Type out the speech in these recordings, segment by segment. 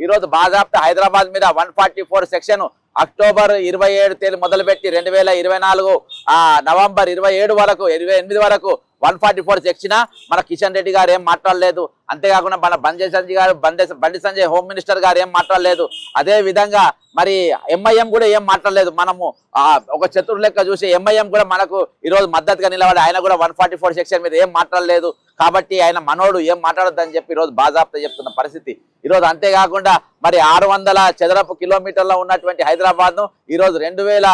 ఈ రోజు బాజాప్తా హైదరాబాద్ మీద 144 సెక్షన్ అక్టోబర్ 27 తేదీ మొదలుపెట్టి 2024 నవంబర్ 27 వరకు 28 వరకు 144 సెక్షన్ మన కిషన్ రెడ్డి గారు ఏం మాట్లాడలేదు. అంతేకాకుండా మన బండి సంజయ్ హోమ్ మినిస్టర్ గారు ఏం మాట్లాడలేదు. అదే విధంగా మరి ఎంఐఎం కూడా ఏం మాట్లాడలేదు. మనము ఒక చతుర్ లెక్క చూసి ఎంఐఎం కూడా మనకు ఈరోజు మద్దతుగా నిలబడి ఆయన కూడా 144 సెక్షన్ మీద ఏం మాట్లాడలేదు. కాబట్టి ఆయన మనోడు ఏం మాట్లాడొద్దని చెప్పి ఈరోజు బాజాప్తా చెప్తున్న పరిస్థితి ఈరోజు. అంతేకాకుండా మరి 600 చదరపు కిలోమీటర్లో ఉన్నటువంటి హైదరాబాద్ను ఈరోజు 2000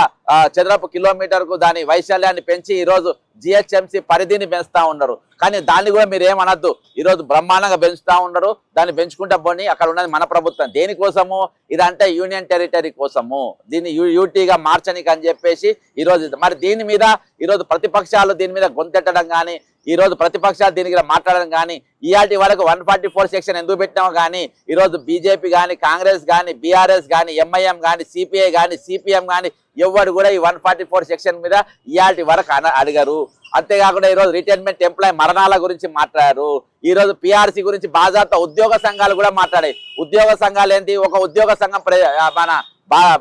చదరపు కిలోమీటర్కు దాని వైశాల్యాన్ని పెంచి ఈరోజు జిహెచ్ఎంసీ పరిధిని పెంచుతా ఉన్నారు. కానీ దాన్ని కూడా మీరు ఏమనద్దు, ఈరోజు బ్రహ్మాండంగా పెంచుతా ఉన్నారు. దాన్ని పెంచుకుంటా పోని అక్కడ ఉన్నది మన ప్రభుత్వం. దేనికోసము ఇదంటే యూనియన్ టెరిటరీ కోసము, దీన్ని యూటీగా మార్చనికి అని చెప్పేసి ఈరోజు మరి దీని మీద ఈరోజు ప్రతిపక్షాలు దీని మీద గొంతెట్టడం కానీ ఈరోజు ప్రతిపక్షాలు దీనికి మాట్లాడడం కానీ ఇయాటి వరకు 144 సెక్షన్ ఎందుకు పెట్టామో కానీ ఈరోజు బీజేపీ కానీ కాంగ్రెస్ కానీ బీఆర్ఎస్ కానీ ఎంఐఎం కానీ సిపిఐ కానీ సిపిఎం కానీ ఎవరు కూడా ఈ 144 సెక్షన్ మీద ఇయాటి వరకు అడిగారు. అంతేకాకుండా ఈరోజు రిటైర్మెంట్ ఎంప్లాయీ మరణాల గురించి మాట్లాడారు. ఈరోజు పిఆర్సీ గురించి బాజాప్తా ఉద్యోగ సంఘాలు కూడా మాట్లాడాయి. ఉద్యోగ సంఘాలు ఏంటి, ఒక ఉద్యోగ సంఘం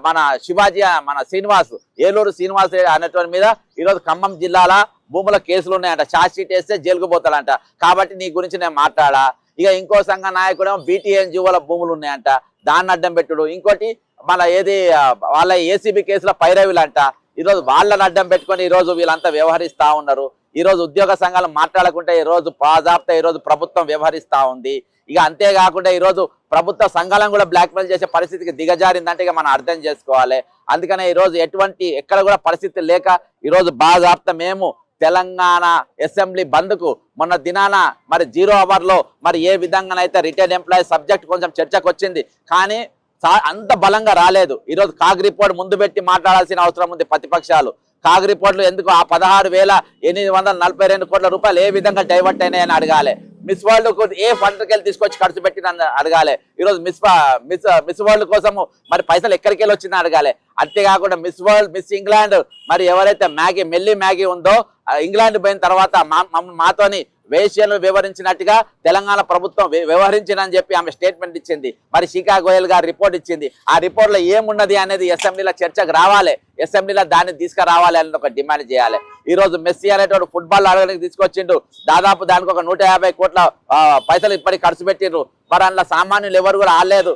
మన శివాజీ మన శ్రీనివాస్ ఏలూరు శ్రీనివాస్ అనేటువంటి మీద ఈరోజు ఖమ్మం జిల్లాల భూముల కేసులు ఉన్నాయంట. ఛార్జ్ షీట్ వేస్తే జైలుకు పోతాడంట. కాబట్టి నీ గురించి నేను మాట్లాడా. ఇక ఇంకో సంఘ నాయకుడేమో బీటీఎన్జీఓల భూములు ఉన్నాయంట, దాన్ని అడ్డం పెట్టుడు. ఇంకోటి మన ఏది వాళ్ళ ఏసీబీ కేసుల పైరవిలంట. ఈరోజు వాళ్ళని అడ్డం పెట్టుకొని ఈరోజు వీళ్ళంతా వ్యవహరిస్తూ ఉన్నారు. ఈరోజు ఉద్యోగ సంఘాలు మాట్లాడకుంటే ఈరోజు బాజాప్తా ఈరోజు ప్రభుత్వం వ్యవహరిస్తూ ఉంది. ఇక అంతేకాకుండా ఈరోజు ప్రభుత్వ సంఘాలను కూడా బ్లాక్మెయిల్ చేసే పరిస్థితికి దిగజారిందంటే ఇక మనం అర్థం చేసుకోవాలి. అందుకనే ఈరోజు ఎక్కడ కూడా పరిస్థితి లేక ఈరోజు బాజాప్తా మేము తెలంగాణ అసెంబ్లీ బంద్కు మొన్న దినాన మరి 0 అవర్లో మరి ఏ విధంగానైతే రిటైర్డ్ ఎంప్లాయీ సబ్జెక్ట్ కొంచెం చర్చకు వచ్చింది కానీ అంత బలంగా రాలేదు. ఈరోజు కాగ్ రిపోర్ట్ ముందు పెట్టి మాట్లాడాల్సిన అవసరం ఉంది ప్రతిపక్షాలు. కాగ్ రిపోర్ట్లు ఎందుకు ఆ 16,842 కోట్ల రూపాయలు ఏ విధంగా డైవర్ట్ అయినాయని అడగాలి. మిస్ వరల్డ్ ఏ ఫండ్కి వెళ్ళి తీసుకొచ్చి ఖర్చు పెట్టిన అడగాలి. ఈరోజు మిస్ వరల్డ్ కోసము మరి పైసలు ఎక్కడికి వెళ్ళి వచ్చిందని అడగాలి. అంతేకాకుండా మిస్ వరల్డ్ మిస్ ఇంగ్లాండ్ మరి ఎవరైతే మెల్లి మ్యాగీ ఉందో ఇంగ్లాండ్ పోయిన తర్వాత మాతోని వేశ్యలు వివరించినట్టుగా తెలంగాణ ప్రభుత్వం వ్యవహరించిందని చెప్పి ఆమె స్టేట్మెంట్ ఇచ్చింది. మరి శిఖా గోయల్ గారు రిపోర్ట్ ఇచ్చింది. ఆ రిపోర్ట్లో ఏమున్నది అనేది అసెంబ్లీలో చర్చకు రావాలి. అసెంబ్లీలో దాన్ని తీసుకురావాలి అని ఒక డిమాండ్ చేయాలి. ఈరోజు మెస్సీ అనేటువంటి ఫుట్బాల్ ఆడడానికి తీసుకొచ్చిండు. దాదాపు దానికి ఒక 150 కోట్ల పైసలు ఇప్పటికి ఖర్చు పెట్టిండ్రు. మరి అందులో సామాన్యులు ఎవరు కూడా ఆడలేదు.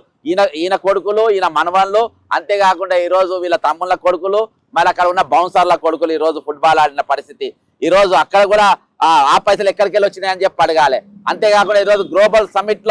ఈయన కొడుకులు, ఈయన మనవన్లు, అంతేకాకుండా ఈరోజు వీళ్ళ తమ్ముళ్ళ కొడుకులు, మరి అక్కడ ఉన్న బౌన్సర్ల కొడుకులు ఈరోజు ఫుట్బాల్ ఆడిన పరిస్థితి. ఈరోజు అక్కడ కూడా ఆ పైసలు ఎక్కడికి వెళ్ళి వచ్చినాయని చెప్పి అడగాలి. అంతేకాకుండా ఈరోజు గ్లోబల్ సమిట్